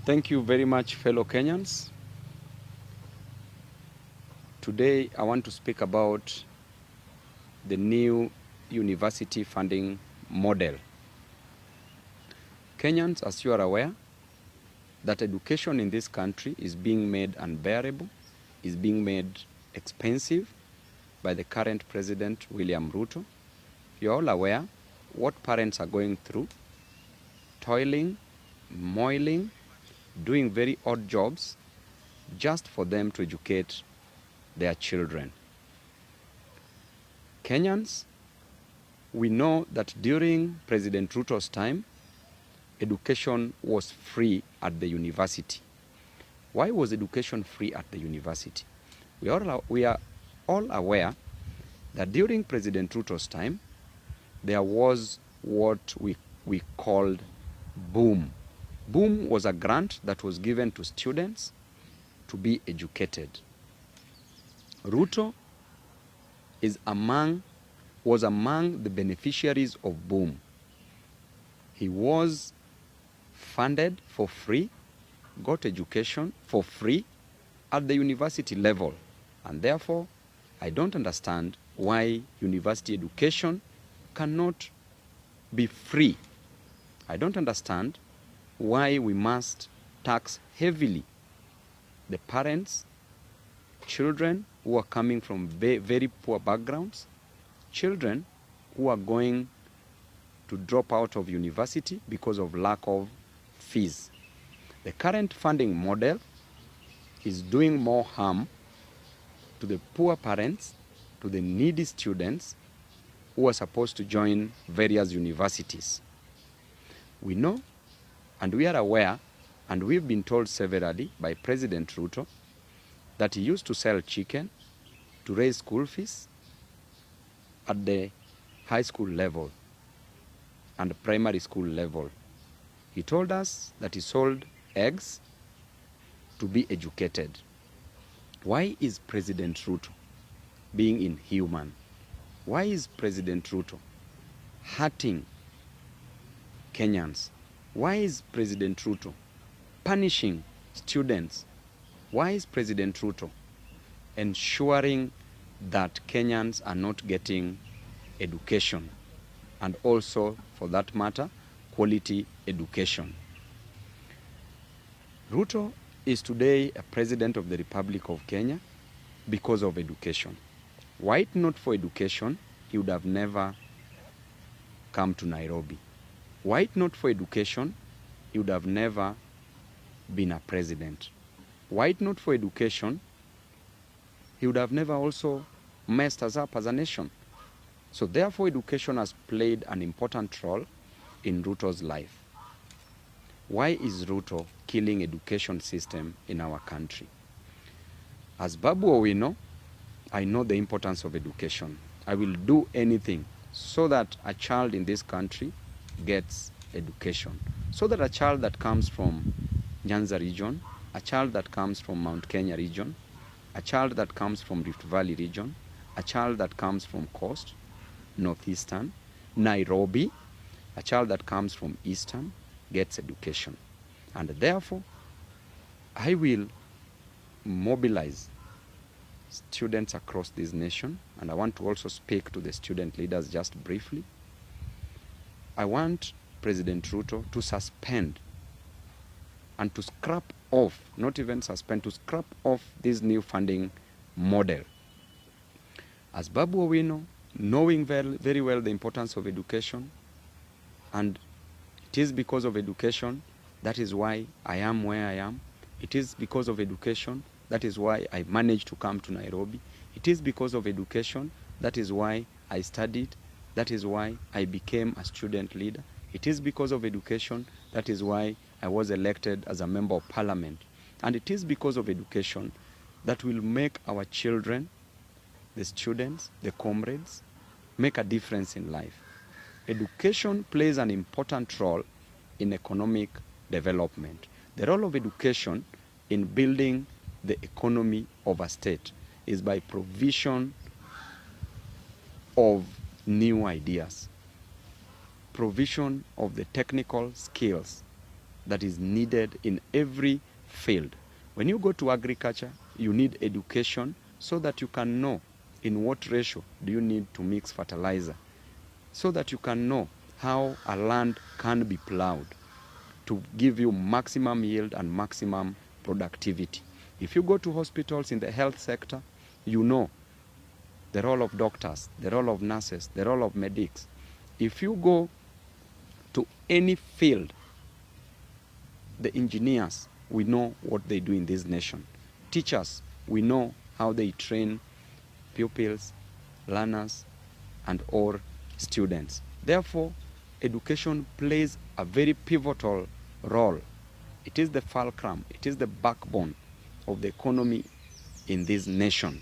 Thank you very much, fellow Kenyans. Today, I want to speak about the new university funding model. Kenyans, as you are aware, that education in this country is being made unbearable, is being made expensive by the current President, William Ruto. You're all aware what parents are going through, toiling, moiling, doing very odd jobs just for them to educate their children. Kenyans, we know that during President Ruto's time, education was free at the university. Why was education free at the university? We are all aware that during President Ruto's time, there was what we called Boom. Boom was a grant that was given to students to be educated. Ruto was among the beneficiaries of Boom. He was funded for free, got education for free at the university level, and therefore I don't understand why university education cannot be free. I don't understand why we must tax heavily the parents, children who are coming from very poor backgrounds, children who are going to drop out of university because of lack of fees. The current funding model is doing more harm to the poor parents, to the needy students who are supposed to join various universities. We know and we are aware, and we've been told severally by President Ruto, that he used to sell chicken to raise school fees at the high school level and primary school level. He told us that he sold eggs to be educated. Why is President Ruto being inhuman? Why is President Ruto hurting Kenyans? Why is President Ruto punishing students? Why is President Ruto ensuring that Kenyans are not getting education, and also, for that matter, quality education? Ruto is today a president of the Republic of Kenya because of education. Were it not for education, he would have never come to Nairobi. Were it not for education, he would have never been a president. Were it not for education, he would have never also messed us up as a nation. So therefore, education has played an important role in Ruto's life. Why is Ruto killing education system in our country? As Babu Owino, I know the importance of education. I will do anything so that a child in this country gets education. So that a child that comes from Nyanza region, a child that comes from Mount Kenya region, a child that comes from Rift Valley region, a child that comes from Coast, Northeastern, Nairobi, a child that comes from Eastern gets education. And therefore, I will mobilize students across this nation, and I want to also speak to the student leaders just briefly. I want President Ruto to suspend and to scrap off, not even suspend, to scrap off this new funding model. As Babu Owino, knowing very well the importance of education, and it is because of education, that is why I am where I am. It is because of education, that is why I managed to come to Nairobi. It is because of education, that is why I studied. That is why I became a student leader. It is because of education, that is why I was elected as a member of parliament. And it is because of education that will make our children, the students, the comrades, make a difference in life. Education plays an important role in economic development. The role of education in building the economy of a state is by provision of new ideas, provision of the technical skills that is needed in every field. When you go to agriculture, you need education so that you can know in what ratio do you need to mix fertilizer, so that you can know how a land can be plowed to give you maximum yield and maximum productivity. If you go to hospitals in the health sector, you know the role of doctors, the role of nurses, the role of medics. If you go to any field, the engineers, we know what they do in this nation. Teachers, we know how they train pupils, learners, and all students. Therefore, education plays a very pivotal role. It is the fulcrum, it is the backbone of the economy in this nation.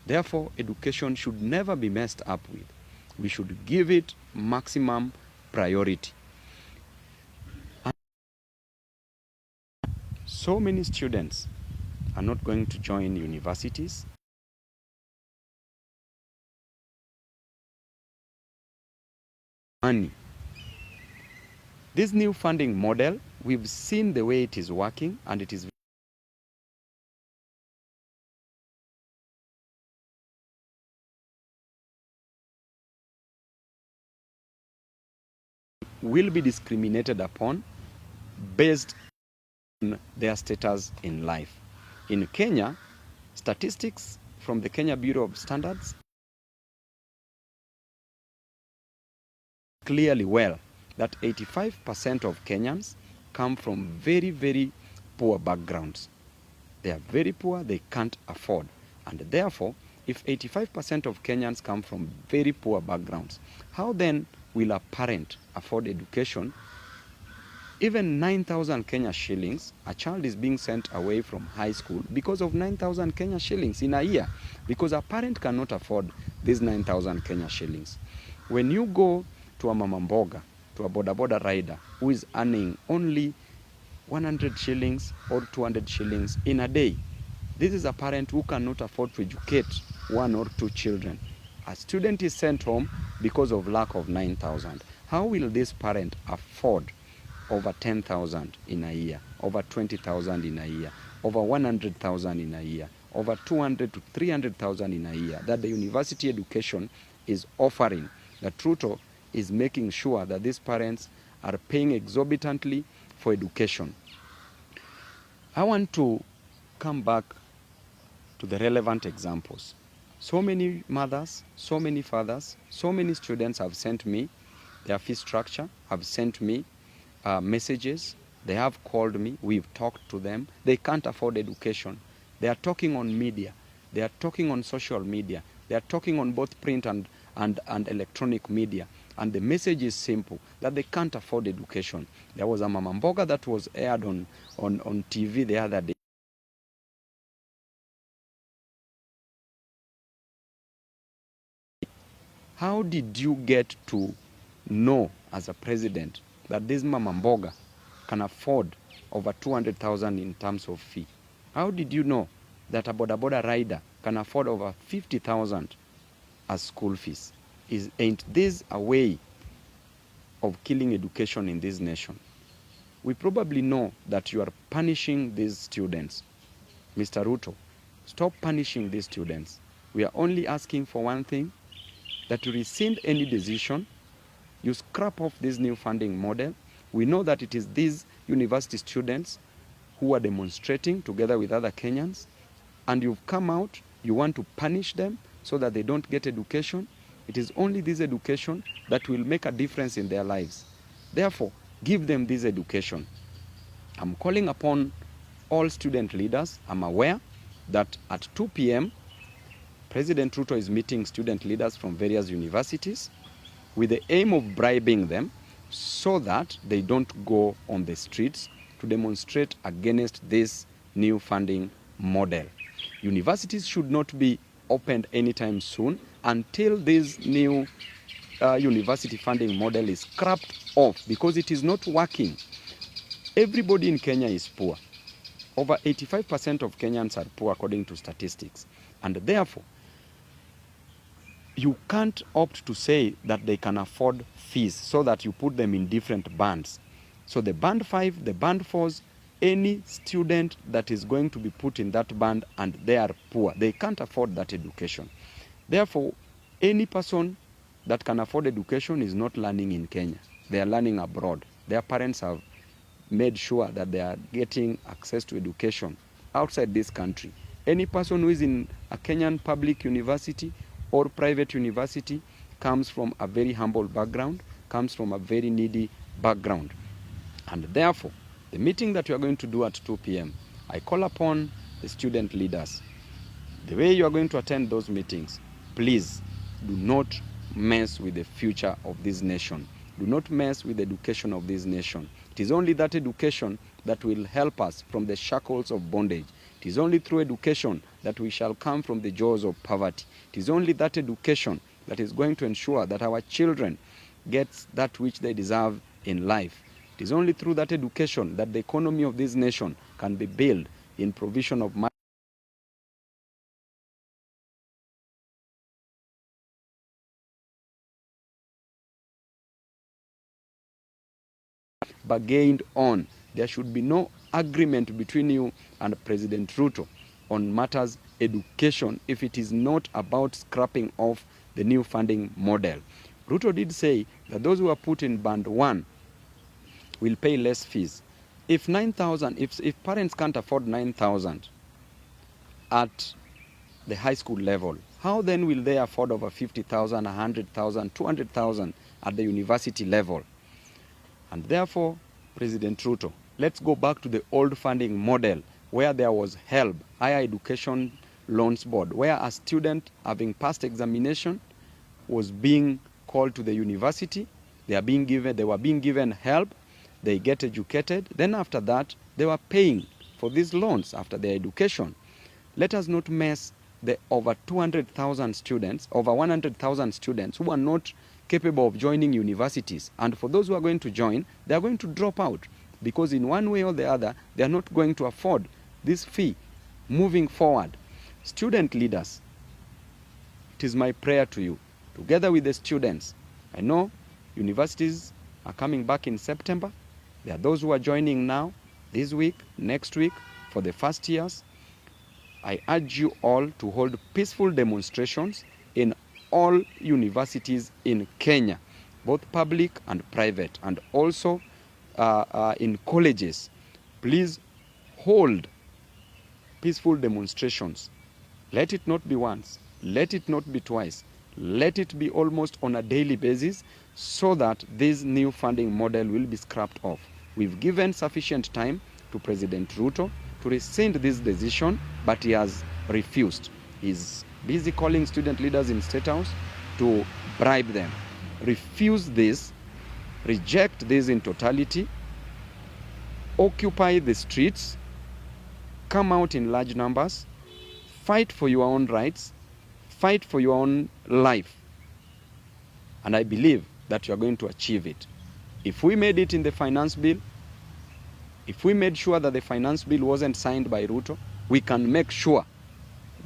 Therefore, education should never be messed up with. We should give it maximum priority. So many students are not going to join universities. Money. This new funding model, we've seen the way it is working, and it is will be discriminated upon based on their status in life. In Kenya, statistics from the Kenya Bureau of Standards clearly well that 85% of Kenyans come from very, very poor backgrounds. They are very poor, they can't afford. And therefore, if 85% of Kenyans come from very poor backgrounds, how then will a parent afford education? Even 9,000 Kenya shillings, a child is being sent away from high school because of 9,000 Kenya shillings in a year, because a parent cannot afford these 9,000 Kenya shillings. When you go to a mama mboga, to a boda boda rider who is earning only 100 shillings or 200 shillings in a day, this is a parent who cannot afford to educate one or two children. A student is sent home because of lack of 9,000. How will this parent afford over 10,000 in a year, over 20,000 in a year, over 100,000 in a year, over 200 to 300,000 in a year that the university education is offering? The Truto is making sure that these parents are paying exorbitantly for education. I want to come back to the relevant examples. So many mothers, so many fathers, so many students have sent me their fee structure, have sent me messages. They have called me, we've talked to them. They can't afford education. They are talking on media. They are talking on social media. They are talking on both print and electronic media. And the message is simple, that they can't afford education. There was a mama mboga that was aired on TV the other day. How did you get to know as a president that this mama mboga can afford over 200,000 in terms of fee? How did you know that a boda boda rider can afford over 50,000 as school fees? Ain't this a way of killing education in this nation? We probably know that you are punishing these students. Mr. Ruto, stop punishing these students. We are only asking for one thing, that you rescind any decision, you scrap off this new funding model. We know that it is these university students who are demonstrating together with other Kenyans, and you've come out, you want to punish them so that they don't get education. It is only this education that will make a difference in their lives. Therefore, give them this education. I'm calling upon all student leaders. I'm aware that at 2 p.m., President Ruto is meeting student leaders from various universities with the aim of bribing them so that they don't go on the streets to demonstrate against this new funding model. Universities should not be opened anytime soon until this new university funding model is scrapped off, because it is not working. Everybody in Kenya is poor. Over 85% of Kenyans are poor according to statistics. And therefore, you can't opt to say that they can afford fees so that you put them in different bands. So the band 5, the band 4s, any student that is going to be put in that band and they are poor, they can't afford that education. Therefore, any person that can afford education is not learning in Kenya. They are learning abroad. Their parents have made sure that they are getting access to education outside this country. Any person who is in a Kenyan public university or private university comes from a very humble background, comes from a very needy background. And therefore, the meeting that we are going to do at 2 p.m., I call upon the student leaders. The way you are going to attend those meetings, please do not mess with the future of this nation. Do not mess with the education of this nation. It is only that education that will help us from the shackles of bondage. It is only through education that we shall come from the jaws of poverty. It is only that education that is going to ensure that our children get that which they deserve in life. It is only through that education that the economy of this nation can be built in provision of bargained on. There should be no agreement between you and President Ruto on matters education if it is not about scrapping off the new funding model. Ruto did say that those who are put in band 1 will pay less fees. If 9,000, if parents can't afford 9,000 at the high school level, how then will they afford over 50,000, 100,000, 200,000 at the university level? And therefore, President Ruto, let's go back to the old funding model where there was HELB, Higher Education Loans Board, where a student having passed examination was being called to the university. They were being given help. They get educated. Then after that, they were paying for these loans after their education. Let us not mess the over 200,000 students, over 100,000 students who are not capable of joining universities. And for those who are going to join, they are going to drop out because in one way or the other, they are not going to afford this fee moving forward. Student leaders, it is my prayer to you, together with the students. I know universities are coming back in September. There are those who are joining now, this week, next week, for the first years. I urge you all to hold peaceful demonstrations in all universities in Kenya, both public and private, and also in colleges. Please hold peaceful demonstrations. Let it not be once, let it not be twice, let it be almost on a daily basis so that this new funding model will be scrapped off. We've given sufficient time to President Ruto to rescind this decision, but he has refused. He's busy calling student leaders in State House to bribe them. Refuse this, reject this in totality, occupy the streets, come out in large numbers, fight for your own rights, fight for your own life. And I believe that you are going to achieve it. If we made it in the finance bill, if we made sure that the finance bill wasn't signed by Ruto, we can make sure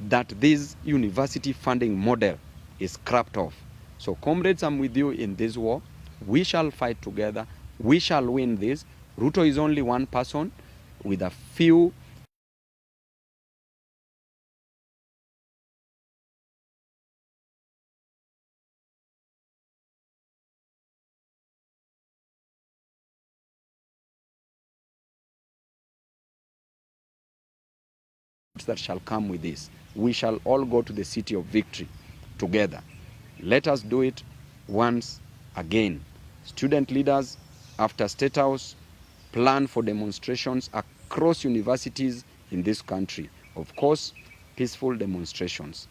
that this university funding model is scrapped off. So comrades, I'm with you in this war. We shall fight together. We shall win this. Ruto is only one person with a few that shall come with this. We shall all go to the city of victory together. Let us do it once again. Student leaders, after State House, plan for demonstrations across universities in this country. Of course, peaceful demonstrations.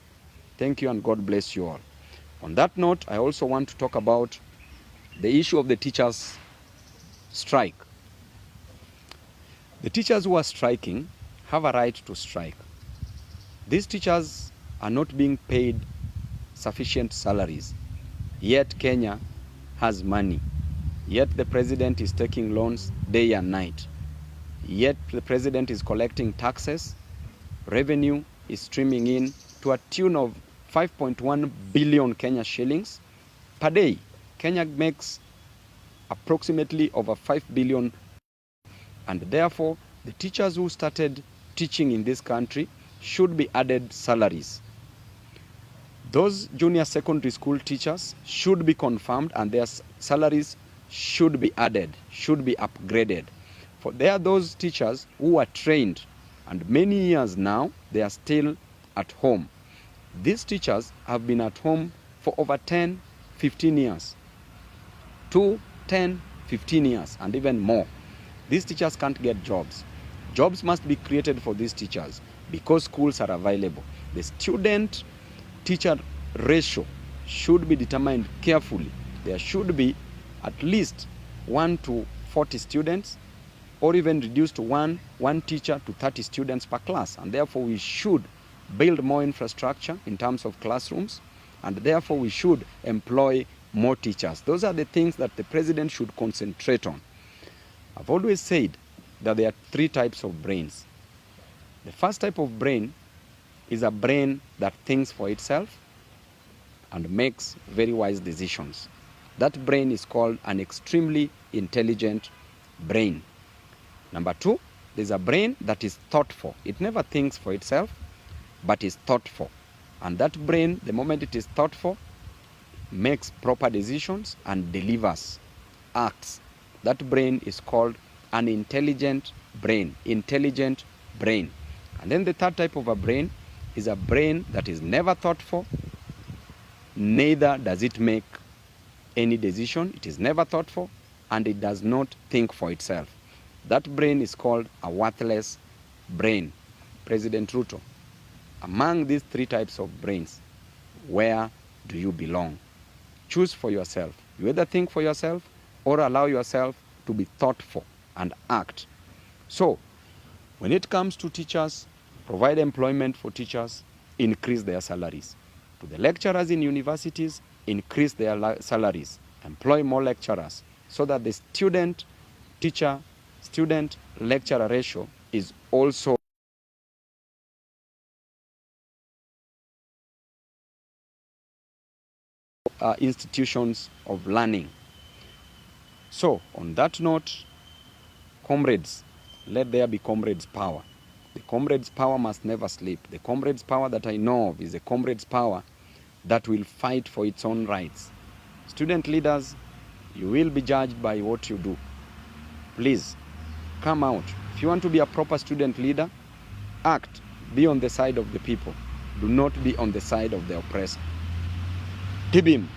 Thank you and God bless you all. On that note, I also want to talk about the issue of the teachers' strike. The teachers who are striking have a right to strike. These teachers are not being paid sufficient salaries, yet Kenya has money. Yet the president is taking loans day and night. Yet the president is collecting taxes. Revenue is streaming in to a tune of 5.1 billion Kenya shillings per day. Kenya makes approximately over 5 billion And therefore, the teachers who started teaching in this country should be added salaries. Those junior secondary school teachers should be confirmed and their salaries should be added, should be upgraded. For there are those teachers who are trained and many years now, they are still at home. These teachers have been at home for over 10, 15 years. 2, 10, 15 years and even more. These teachers can't get jobs. Jobs must be created for these teachers because schools are available. The student-teacher ratio should be determined carefully. There should be at least 1 to 40 students or even reduced to one teacher to 30 students per class. And therefore we should build more infrastructure in terms of classrooms, and therefore we should employ more teachers. Those are the things that the president should concentrate on. I've always said that there are 3 types of brains. The first type of brain is a brain that thinks for itself and makes very wise decisions. That brain is called an extremely intelligent brain. Number 2, there's a brain that is thoughtful. It never thinks for itself, but is thoughtful. And that brain, the moment it is thoughtful, makes proper decisions and delivers, acts. That brain is called an intelligent brain. Intelligent brain. And then the third type of a brain is a brain that is never thoughtful, neither does it make any decision. It is never thoughtful, and it does not think for itself. That brain is called a worthless brain. President Ruto, among these 3 types of brains, where do you belong? Choose for yourself. You either think for yourself or allow yourself to be thoughtful and act. So, when it comes to teachers, provide employment for teachers, increase their salaries. To the lecturers in universities, increase their salaries. Employ more lecturers so that the student-lecturer ratio is also institutions of learning. So, on that note, comrades, let there be comrades' power. The comrades' power must never sleep. The comrades' power that I know of is a comrades' power that will fight for its own rights. Student leaders, you will be judged by what you do. Please, come out. If you want to be a proper student leader, act. Be on the side of the people. Do not be on the side of the oppressor. Tibim.